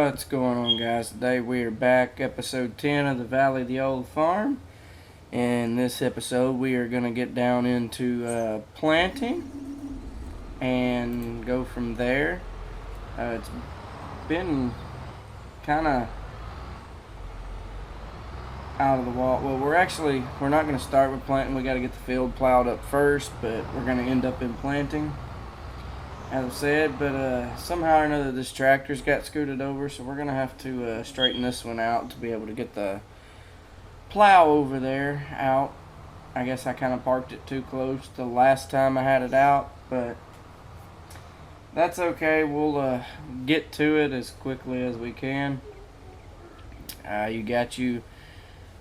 What's going on, guys? Today we are back, episode 10 of the Valley of the Old Farm. In this episode we are going to get down into planting and go from there. It's been kind of out of the wall. Well, we're not going to start with planting. We got to get the field plowed up first, but we're going to end up in planting, as I said. But somehow or another this tractor's got scooted over, so we're going to have to straighten this one out to be able to get the plow over there out. I guess I kind of parked it too close the last time I had it out, but that's okay. We'll get to it as quickly as we can. You got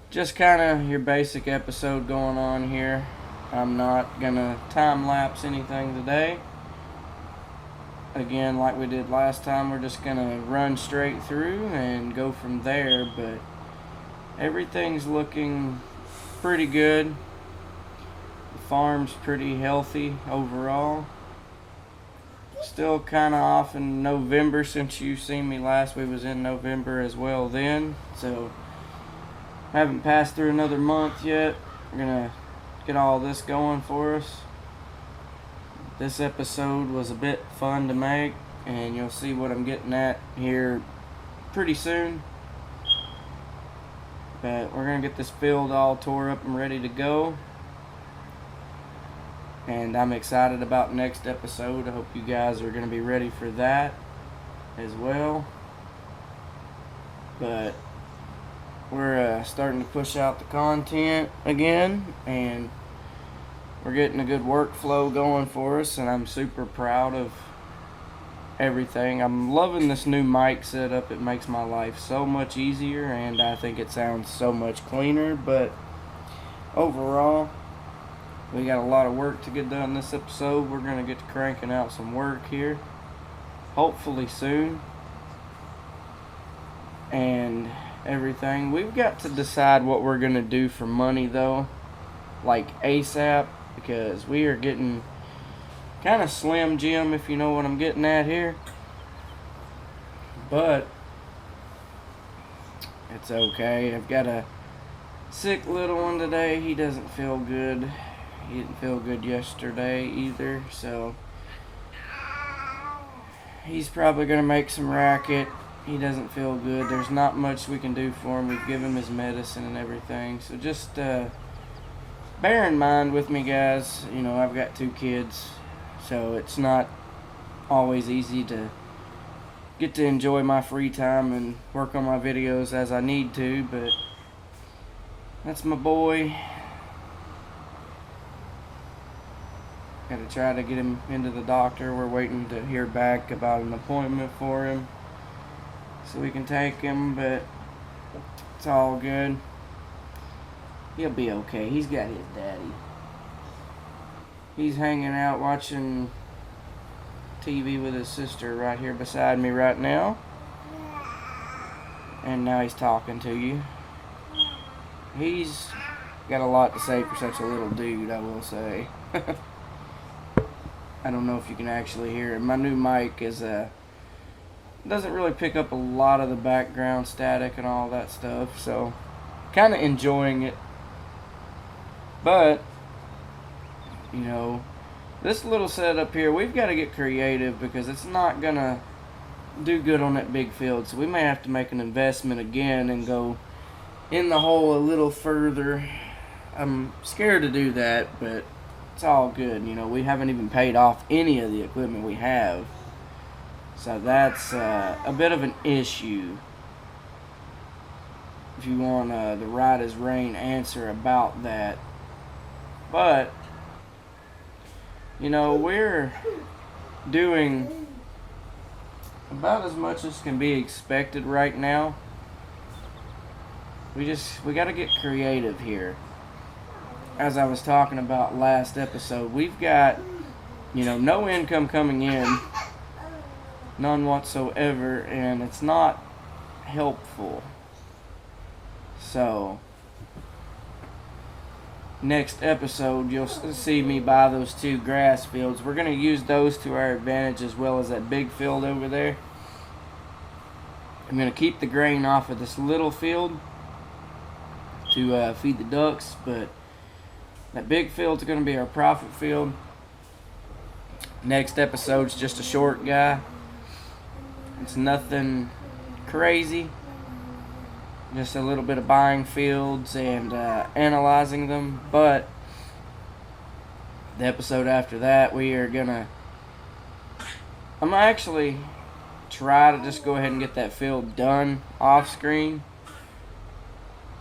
just kind of your basic episode going on here. I'm not gonna time lapse anything today. Again, like we did last time, we're just gonna run straight through and go from there, but everything's looking pretty good. The farm's pretty healthy overall. Still kind of off in November. Since you seen me last, we was in November as well then, so haven't passed through another month yet. We're gonna get all this going for us. This episode was a bit fun to make, and you'll see what I'm getting at here pretty soon. But we're gonna get this field all tore up and ready to go, and I'm excited about next episode. I hope you guys are gonna be ready for that as well. But we're starting to push out the content again, and we're getting a good workflow going for us, and I'm super proud of everything. I'm loving this new mic setup. It makes my life so much easier, and I think it sounds so much cleaner. But overall, we got a lot of work to get done this episode. We're going to get to cranking out some work here, hopefully soon, and everything. We've got to decide what we're going to do for money, though, like ASAP, because we are getting kind of slim jim, if you know what I'm getting at here. But it's okay. I've got a sick little one today. He doesn't feel good. He didn't feel good yesterday either, so he's probably going to make some racket. He doesn't feel good. There's not much we can do for him. We've given him his medicine and everything. So just bear in mind with me, guys. You know, I've got 2 kids, so it's not always easy to get to enjoy my free time and work on my videos as I need to. But that's my boy. Got to try to get him into the doctor. We're waiting to hear back about an appointment for him so we can take him, but it's all good. He'll be okay. He's got his daddy. He's hanging out watching TV with his sister right here beside me right now. And now he's talking to you. He's got a lot to say for such a little dude, I will say. I don't know if you can actually hear it. My new mic is doesn't really pick up a lot of the background static and all that stuff, so kind of enjoying it. But you know, this little setup here, we've got to get creative because it's not gonna do good on that big field. So we may have to make an investment again and go in the hole a little further. I'm scared to do that, but it's all good. You know, we haven't even paid off any of the equipment we have, so that's a bit of an issue. If you want the right as rain answer about that. But you know, we're doing about as much as can be expected right now. We got to get creative here. As I was talking about last episode, we've got, you know, no income coming in, none whatsoever, and it's not helpful. So next episode, you'll see me buy those 2 grass fields. We're going to use those to our advantage, as well as that big field over there. I'm going to keep the grain off of this little field to feed the ducks, but that big field's going to be our profit field. Next episode's just a short guy. It's nothing crazy. Just a little bit of buying fields and analyzing them. But the episode after that, I'm actually try to just go ahead and get that field done off screen.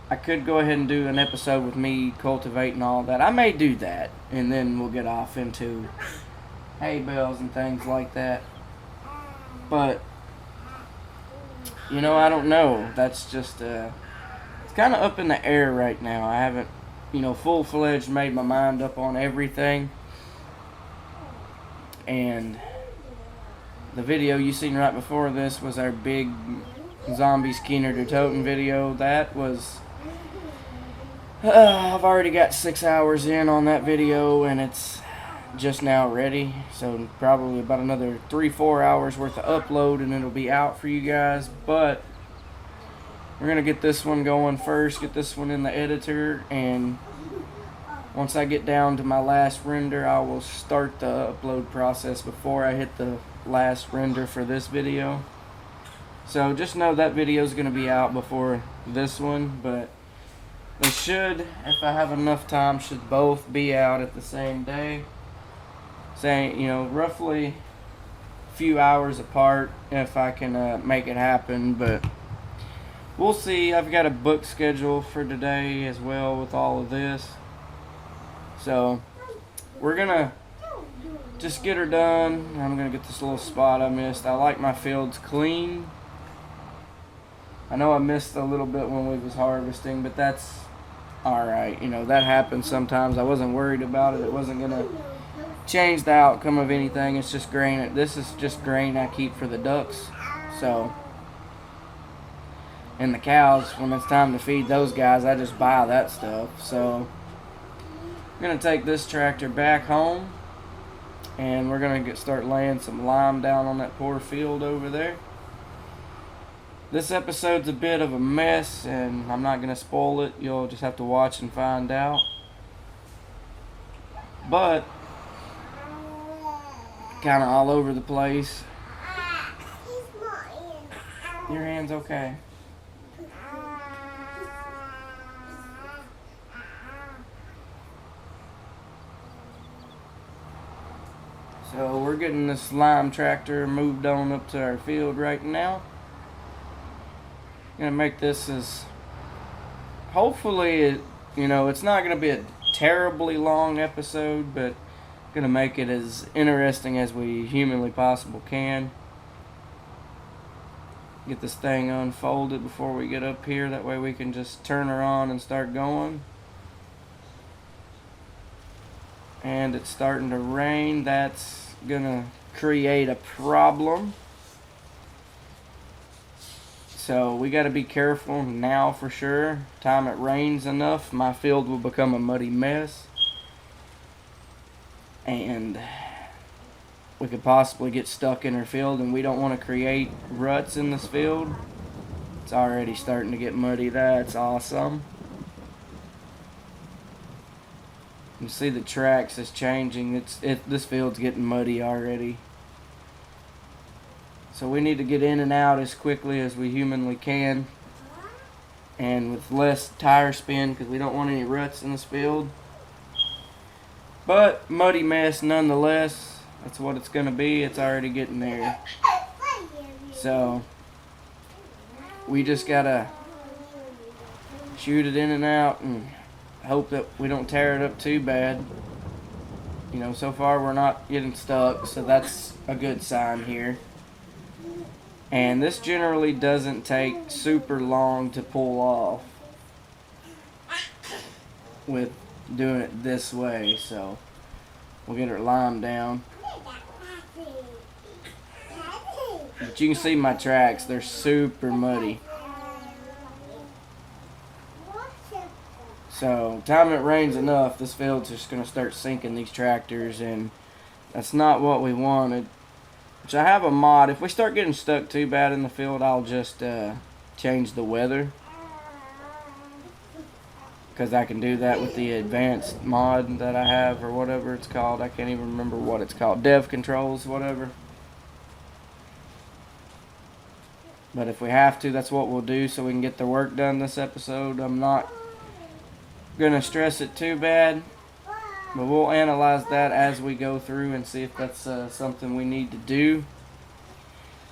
I could go ahead and do an episode with me cultivating all that. I may do that, and then we'll get off into hay bales and things like that. But I don't know. That's just it's kind of up in the air right now. I haven't full-fledged made my mind up on everything. And the video you seen right before this was our big Zombies Keener der Toten video. That was I've already got 6 hours in on that video, and it's just now ready. So probably about another 3-4 hours worth of upload, and it'll be out for you guys. But we're gonna get this one going first, get this one in the editor, and once I get down to my last render, I will start the upload process before I hit the last render for this video. So just know that video is going to be out before this one, but they should, if I have enough time, should both be out at the same day. Saying, roughly a few hours apart if I can make it happen, but we'll see. I've got a book schedule for today as well with all of this. So we're gonna just get her done. I'm gonna get this little spot I missed. I like my fields clean. I know I missed a little bit when we was harvesting, but that's alright. That happens sometimes. I wasn't worried about it. It wasn't gonna change the outcome of anything. It's just grain. This is just grain I keep for the ducks. So, and the cows, when it's time to feed those guys, I just buy that stuff. So I'm going to take this tractor back home, and we're going to start laying some lime down on that poor field over there. This episode's a bit of a mess, and I'm not going to spoil it. You'll just have to watch and find out. But kind of all over the place. Your hand's okay. So we're getting this lime tractor moved on up to our field right now. Gonna make this as, hopefully, it's not gonna be a terribly long episode, but gonna make it as interesting as we humanly possible can. Get this thing unfolded before we get up here. That way we can just turn her on and start going. And it's starting to rain. That's gonna create a problem. So we got to be careful now for sure. Time it rains enough, my field will become a muddy mess. And we could possibly get stuck in our field, and we don't want to create ruts in this field. It's already starting to get muddy. That's awesome. You see the tracks is changing. This field's getting muddy already. So we need to get in and out as quickly as we humanly can, and with less tire spin, because we don't want any ruts in this field. But muddy mess nonetheless. That's what it's going to be. It's already getting there. So we just got to shoot it in and out and hope that we don't tear it up too bad. So far we're not getting stuck, so that's a good sign here. And this generally doesn't take super long to pull off with doing it this way, so we'll get our lime down. But you can see my tracks, they're super muddy. So, time it rains enough, this field's just going to start sinking these tractors, and that's not what we wanted. which I have a mod. If we start getting stuck too bad in the field, I'll just change the weather, because I can do that with the advanced mod that I have, or whatever it's called. I can't even remember what it's called. Dev controls, whatever. But if we have to, that's what we'll do so we can get the work done this episode. I'm not going to stress it too bad, but we'll analyze that as we go through and see if that's something we need to do.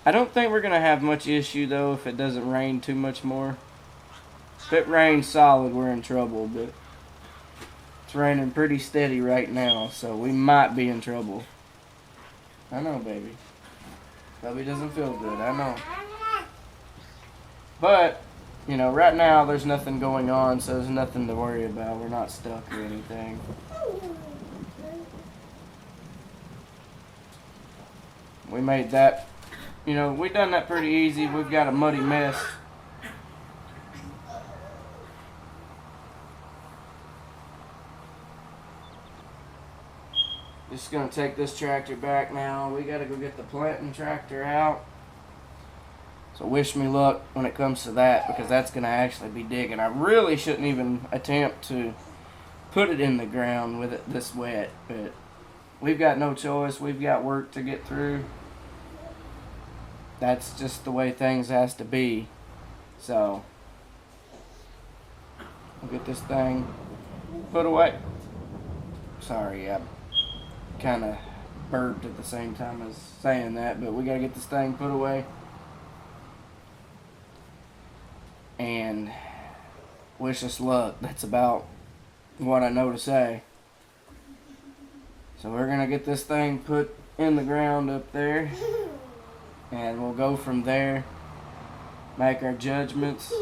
I don't think we're going to have much issue, though, if it doesn't rain too much more. If it rains solid, we're in trouble, but it's raining pretty steady right now, so we might be in trouble. I know, baby. Bubby doesn't feel good, I know. But, you know, right now there's nothing going on, so there's nothing to worry about. We're not stuck or anything. We made that, you know, we done that pretty easy. We've got a muddy mess. Just gonna take this tractor back now. We gotta go get the planting tractor out. So wish me luck when it comes to that, because that's going to actually be digging. I really shouldn't even attempt to put it in the ground with it this wet, but we've got no choice. We've got work to get through. That's just the way things has to be. So we'll get this thing put away. Sorry, I kind of burped at the same time as saying that, but we got to get this thing put away. And wish us luck. That's about what I know to say. So we're going to get this thing put in the ground up there, and we'll go from there, make our judgments.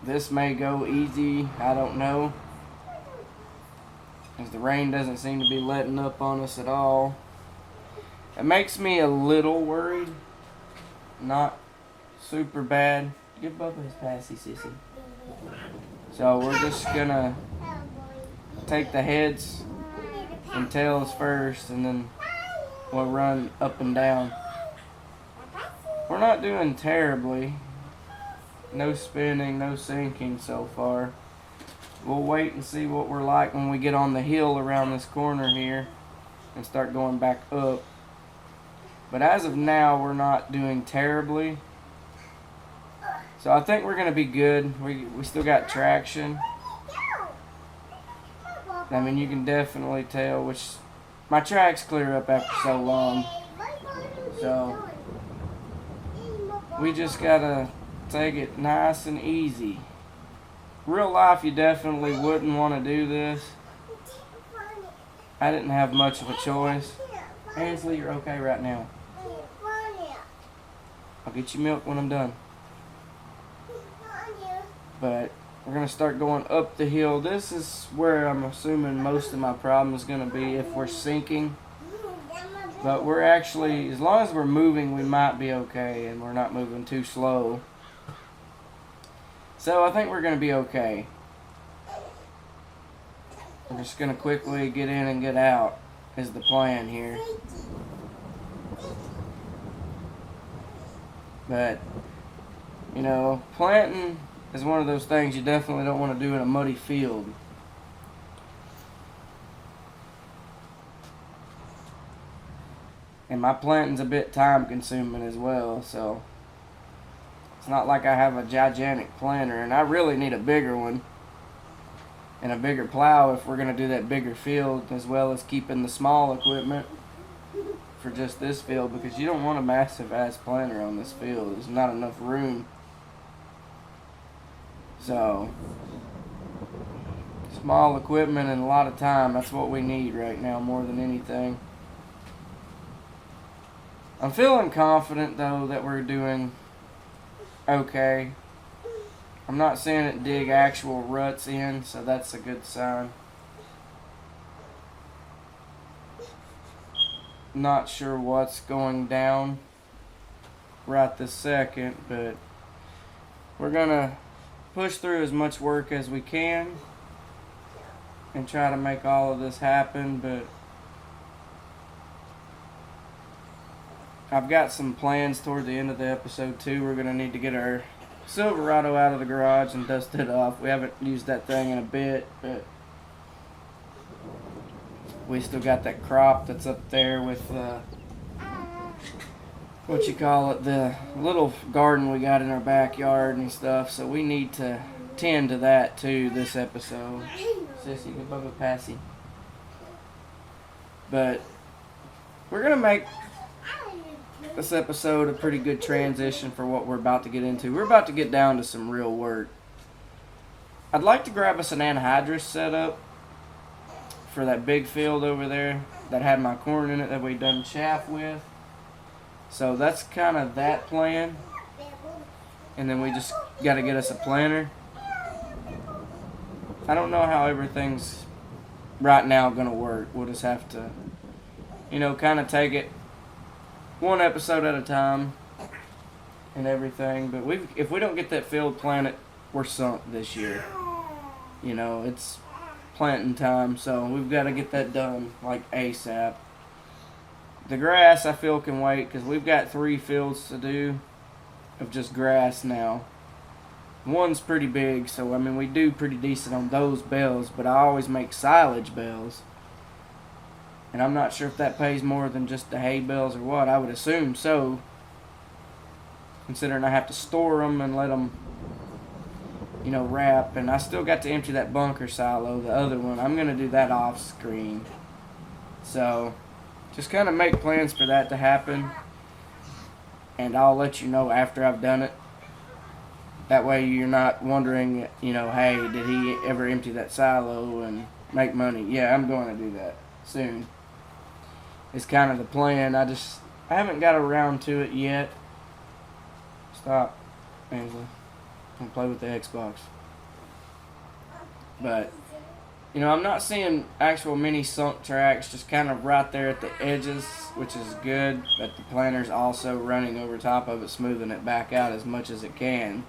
This may go easy, I don't know, because the rain doesn't seem to be letting up on us at all. It makes me a little worried. Not super bad. Give Bubba his passy, sissy. So we're just gonna take the heads and tails first, and then we'll run up and down. We're not doing terribly. No spinning, no sinking so far. We'll wait and see what we're like when we get on the hill around this corner here and start going back up. But as of now, we're not doing terribly. So I think we're going to be good. We still got traction. I mean, you can definitely tell, which my tracks clear up after so long. So we just got to take it nice and easy. Real life, you definitely wouldn't want to do this. I didn't have much of a choice. Ainsley, you're okay right now. I'll get you milk when I'm done. But we're going to start going up the hill. This is where I'm assuming most of my problem is going to be if we're sinking. But we're actually, as long as we're moving, we might be okay, and we're not moving too slow. So I think we're going to be okay. We're just going to quickly get in and get out is the plan here. But, you know, planting is one of those things you definitely don't want to do in a muddy field. And my planting's a bit time consuming as well, so it's not like I have a gigantic planter, and I really need a bigger one and a bigger plow if we're going to do that bigger field, as well as keeping the small equipment for just this field, because you don't want a massive ass planter on this field. There's not enough room. So small equipment and a lot of time, that's what we need right now more than anything. I'm feeling confident though that we're doing okay. I'm not seeing it dig actual ruts in, so that's a good sign. Not sure what's going down right this second, but we're gonna push through as much work as we can and try to make all of this happen. But I've got some plans toward the end of the episode too. We're gonna need to get our Silverado out of the garage and dust it off. We haven't used that thing in a bit, but we still got that crop that's up there with what you call it, the little garden we got in our backyard and stuff. So we need to tend to that too this episode. Sissy, good Bubba Passy. But we're gonna make this episode a pretty good transition for what we're about to get into. We're about to get down to some real work. I'd like to grab us an anhydrous setup for that big field over there that had my corn in it that we done chaff with. So that's kind of that plan. And then we just got to get us a planter. I don't know how everything's right now going to work. We'll just have to, kind of take it one episode at a time and everything. But if we don't get that field planted, we're sunk this year. It's planting time, so we've got to get that done like ASAP. The grass I feel can wait because we've got 3 fields to do of just grass now. One's pretty big, so we do pretty decent on those bales, but I always make silage bales. And I'm not sure if that pays more than just the hay bales or what. I would assume so, considering I have to store them and let them, wrap. And I still got to empty that bunker silo, the other one. I'm going to do that off screen. So, just kind of make plans for that to happen. And I'll let you know after I've done it. That way you're not wondering, hey, did he ever empty that silo and make money? Yeah, I'm going to do that soon. It's kind of the plan. I haven't got around to it yet. Stop, Angela. Don't play with the Xbox. But, I'm not seeing actual mini sunk tracks, just kind of right there at the edges, which is good. But the planter's also running over top of it, smoothing it back out as much as it can.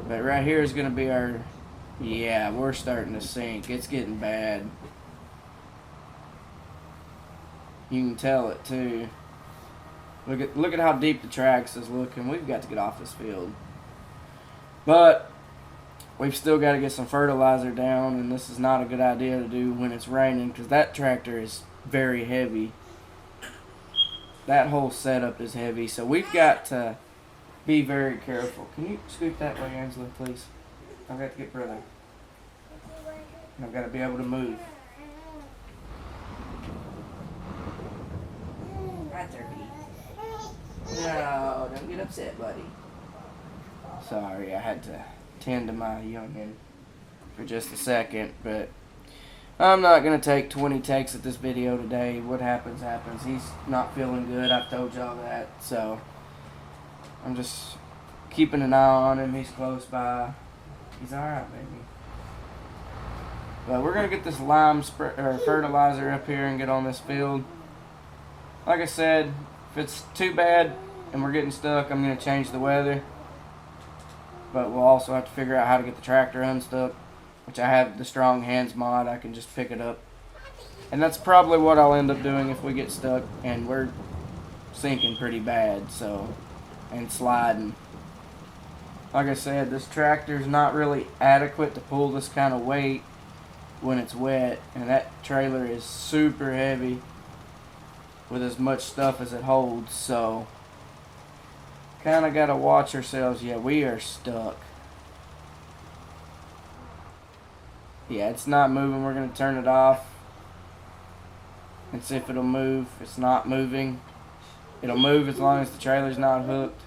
But right here is going to be our... Yeah, we're starting to sink. It's getting bad. You can tell it too. Look at how deep the tracks is looking. We've got to get off this field. But we've still got to get some fertilizer down, and this is not a good idea to do when it's raining because that tractor is very heavy. That whole setup is heavy, so we've got to be very careful. Can you scoot that way, Angela, please? I've got to get brother. I've got to be able to move. Right there, Pete. No, don't get upset, buddy. Sorry, I had to tend to my youngin' for just a second, but I'm not going to take 20 takes at this video today. What happens, happens. He's not feeling good. I've told y'all that, so I'm just keeping an eye on him. He's close by. He's alright, baby. But we're going to get this lime fertilizer up here and get on this field. Like I said, if it's too bad and we're getting stuck, I'm going to change the weather. But we'll also have to figure out how to get the tractor unstuck, which I have the Strong Hands mod. I can just pick it up. And that's probably what I'll end up doing if we get stuck and we're sinking pretty bad, and sliding. Like I said, this tractor's not really adequate to pull this kind of weight when it's wet, and that trailer is super heavy with as much stuff as it holds, so kind of got to watch ourselves. Yeah, we are stuck. Yeah, it's not moving. We're going to turn it off and see if it'll move. It's not moving. It'll move as long as the trailer's not hooked.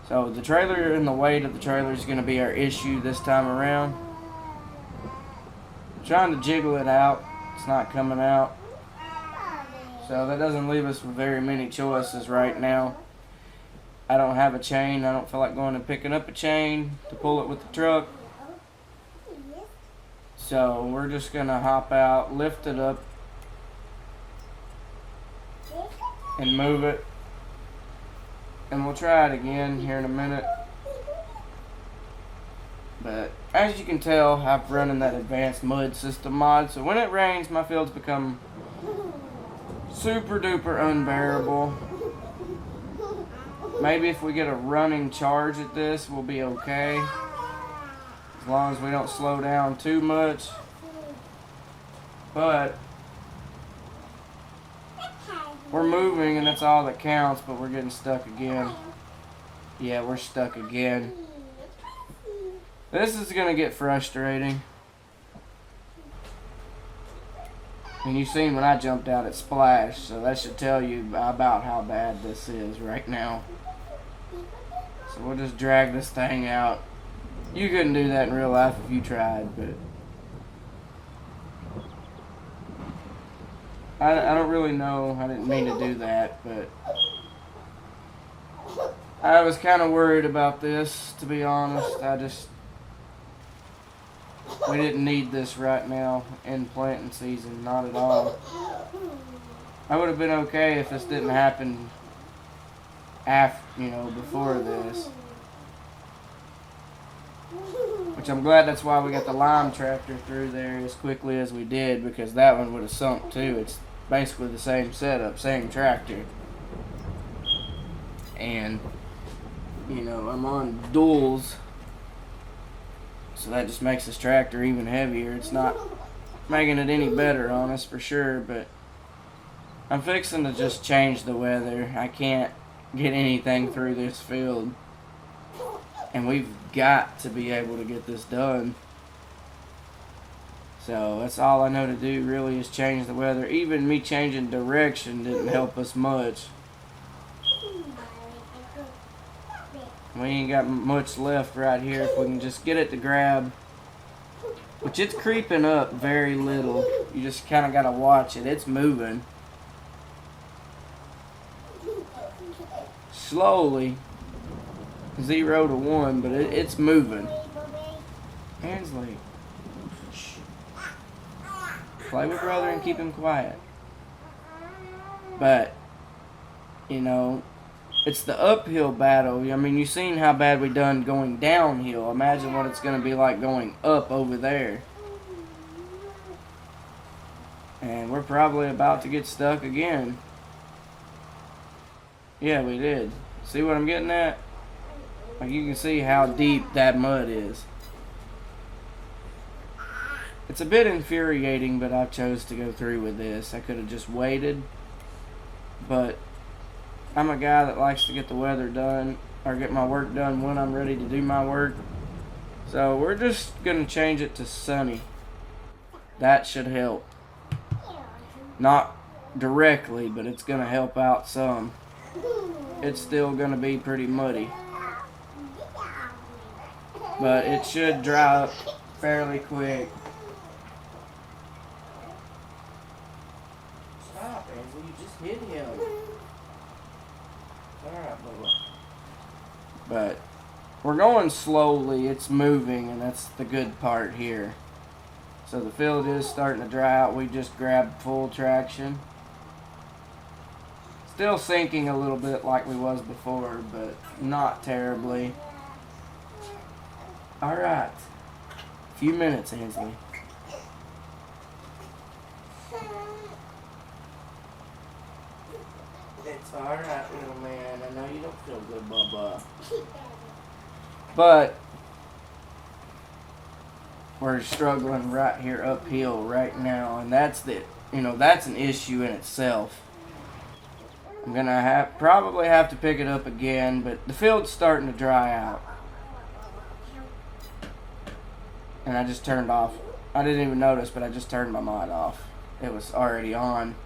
So the trailer and the weight of the trailer is going to be our issue this time around. Trying to jiggle it out. It's not coming out. So that doesn't leave us with very many choices right now. I don't have a chain. I don't feel like going and picking up a chain to pull it with the truck. So we're just going to hop out, lift it up, and move it. And we'll try it again here in a minute. But as you can tell, I've running that advanced mud system mod. So when it rains, my fields become super duper unbearable. Maybe if we get a running charge at this, we'll be okay. As long as we don't slow down too much. But we're moving and that's all that counts, but we're getting stuck again. Yeah, we're stuck again. This is going to get frustrating. And you seen when I jumped out it splashed, so that should tell you about how bad this is right now. So we'll just drag this thing out. You couldn't do that in real life if you tried, but I don't really know. I didn't mean to do that, but I was kind of worried about this, to be honest. We didn't need this right now in planting season, not at all. I would have been okay if this didn't happen before this. Which I'm glad that's why we got the lime tractor through there as quickly as we did, because that one would have sunk too. It's basically the same setup, same tractor. And, I'm on duals. So that just makes this tractor even heavier. It's not making it any better on us for sure, but I'm fixing to just change the weather. I can't get anything through this field. And we've got to be able to get this done. So that's all I know to do really is change the weather. Even me changing direction didn't help us much. We ain't got much left right here. If we can just get it to grab. Which it's creeping up very little. You just kind of got to watch it. It's moving. Slowly. 0 to 1, but it's moving. Ansley. Shh. Play with brother and keep him quiet. But, it's the uphill battle. I mean, you've seen how bad we done going downhill. Imagine what it's going to be like going up over there. And we're probably about to get stuck again. Yeah, we did. See what I'm getting at? Like, you can see how deep that mud is. It's a bit infuriating, but I chose to go through with this. I could have just waited. But I'm a guy that likes to get the weather done, or get my work done when I'm ready to do my work. So we're just going to change it to sunny. That should help. Not directly, but it's going to help out some. It's still going to be pretty muddy. But it should dry up fairly quick. Stop, Angel. You just hit him. Alright, Bubba. But we're going slowly. It's moving, and that's the good part here. So the field is starting to dry out. We just grabbed full traction. Still sinking a little bit like we was before, but not terribly. Alright. A few minutes, Ansley. It's alright, little man. I know you don't feel good, Bubba. But we're struggling right here uphill right now, and that's that's an issue in itself. I'm gonna probably have to pick it up again, but the field's starting to dry out. And I just turned off. I didn't even notice, but I just turned my mod off. It was already on.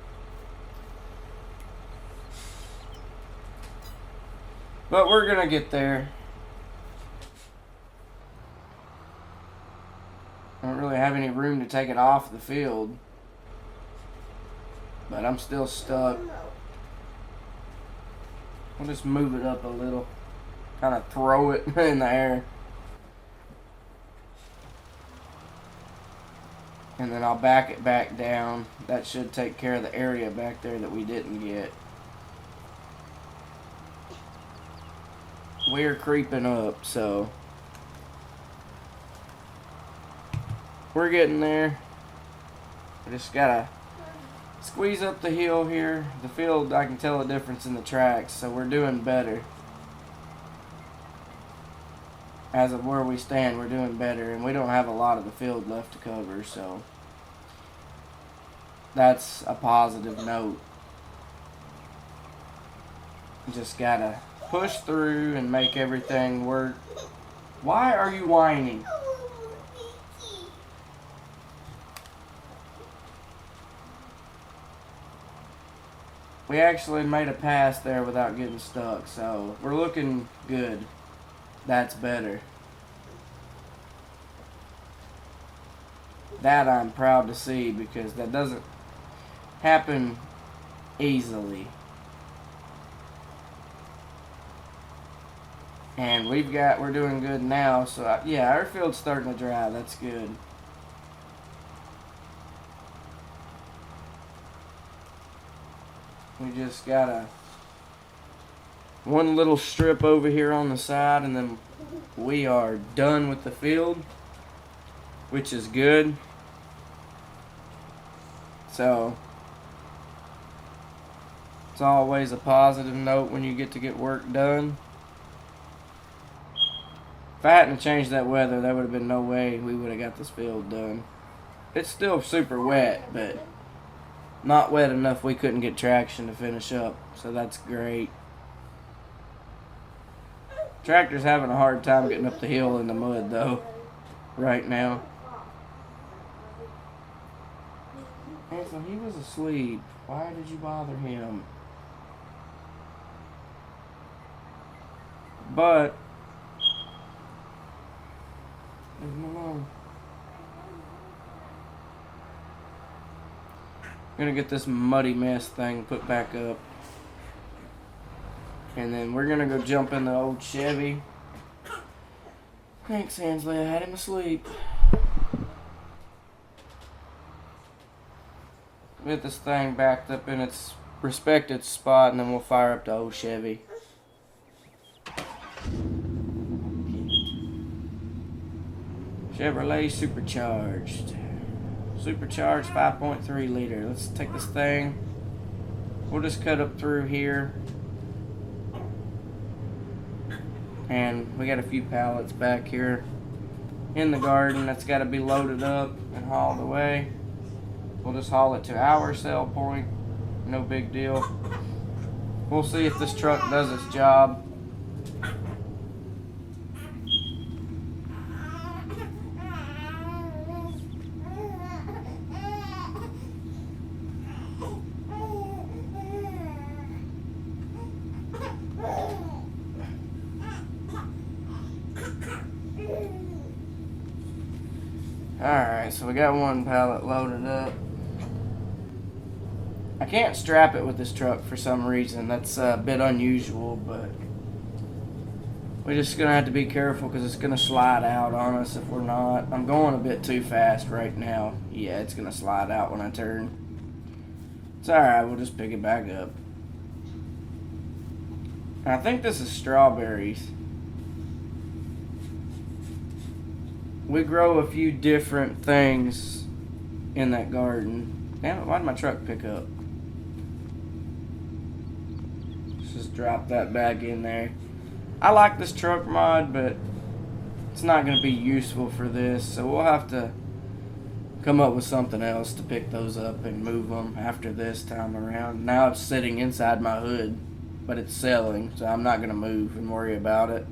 But we're gonna get there. I don't really have any room to take it off the field. But I'm still stuck. I'll just move it up a little. Kind of throw it in the air. And then I'll back it back down. That should take care of the area back there that we didn't get. We're creeping up, so we're getting there. I just gotta squeeze up the hill here. The field, I can tell a difference in the tracks, so we're doing better. As of where we stand, we're doing better, and we don't have a lot of the field left to cover, so that's a positive note. Just gotta push through and make everything work. Why are you whining? We actually made a pass there without getting stuck, so we're looking good. That's better. That I'm proud to see, because that doesn't happen easily. And we're doing good now, so yeah, our field's starting to dry. That's good. We just got one little strip over here on the side, and then we are done with the field, which is good. So it's always a positive note when you get work done. If I hadn't changed that weather, there would have been no way we would have got this field done. It's still super wet, but not wet enough we couldn't get traction to finish up, so that's great. Tractor's having a hard time getting up the hill in the mud, though, right now. And so he was asleep. Why did you bother him? But leave him alone. I'm gonna get this muddy mess thing put back up. And then we're gonna go jump in the old Chevy. Thanks, Hansley. I had him asleep. Get this thing backed up in its respected spot, and then we'll fire up the old Chevy. Chevrolet Supercharged. Supercharged 5.3 liter. Let's take this thing. We'll just cut up through here. And we got a few pallets back here in the garden that's got to be loaded up and hauled away. We'll just haul it to our sell point. No big deal. We'll see if this truck does its job. Alright, so we got one pallet loaded up. I can't strap it with this truck for some reason. That's a bit unusual, but we're just going to have to be careful because it's going to slide out on us if we're not. I'm going a bit too fast right now. Yeah, it's going to slide out when I turn. It's alright, we'll just pick it back up. I think this is strawberries. We grow a few different things in that garden. Damn it, why did my truck pick up? Let's just drop that back in there. I like this truck mod, but it's not going to be useful for this, so we'll have to come up with something else to pick those up and move them after this time around. Now it's sitting inside my hood, but it's selling, so I'm not going to move and worry about it.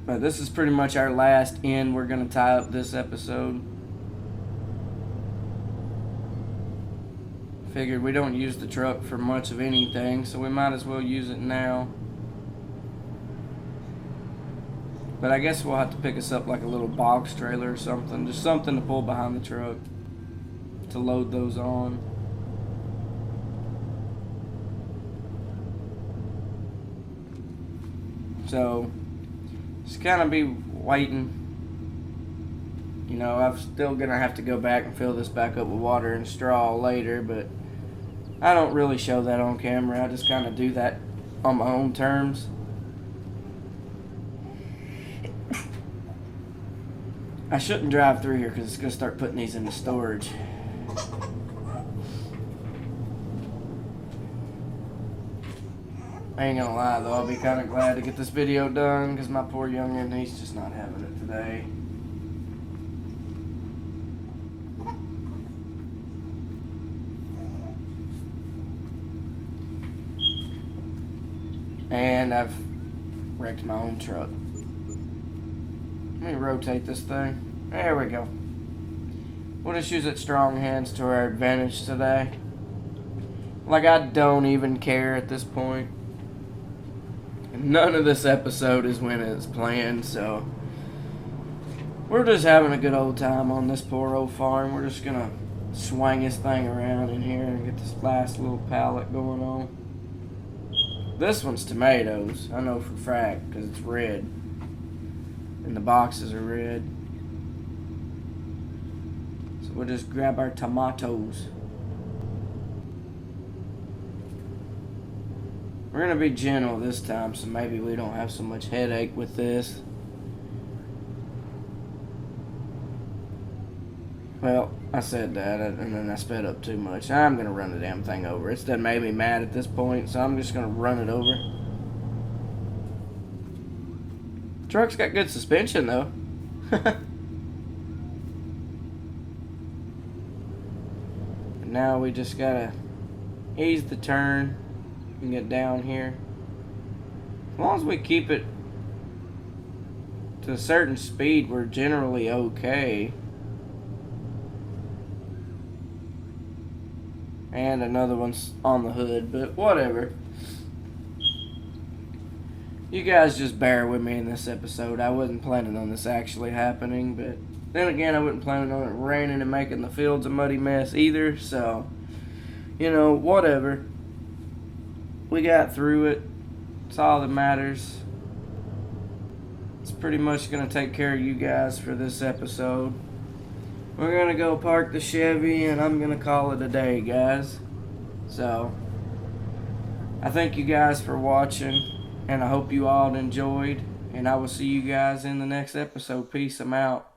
But this is pretty much our last end. We're going to tie up this episode. Figured we don't use the truck for much of anything, so we might as well use it now. But I guess we'll have to pick us up like a little box trailer or something. Just something to pull behind the truck to load those on. So just kind of be waiting. You know, I'm still going to have to go back and fill this back up with water and straw later, but I don't really show that on camera. I just kind of do that on my own terms. I shouldn't drive through here because it's going to start putting these into storage. I ain't gonna lie though, I'll be kind of glad to get this video done because my poor youngin', he's just not having it today. And I've wrecked my own truck. Let me rotate this thing. There we go. We'll just use its strong hands to our advantage today. Like, I don't even care at this point. None of this episode is when it's planned, so we're just having a good old time on this poor old farm. We're just gonna swing this thing around in here and get this last little pallet going on. This one's tomatoes, I know for a fact, because it's red. And the boxes are red. So we'll just grab our tomatoes. We're going to be gentle this time, so maybe we don't have so much headache with this. Well, I said that, and then I sped up too much. I'm going to run the damn thing over. It's done made me mad at this point, so I'm just going to run it over. Truck's got good suspension, though. Now we just got to ease the turn and get down here. As long as we keep it to a certain speed, we're generally okay. And another one's on the hood, but whatever. You guys just bear with me in this episode. I wasn't planning on this actually happening, but then again, I wasn't planning on it raining and making the fields a muddy mess either, so, you know, whatever. We got through it. It's all that matters. It's pretty much going to take care of you guys for this episode. We're going to go park the Chevy, and I'm going to call it a day, guys. So, I thank you guys for watching, and I hope you all enjoyed, and I will see you guys in the next episode. Peace, I'm out.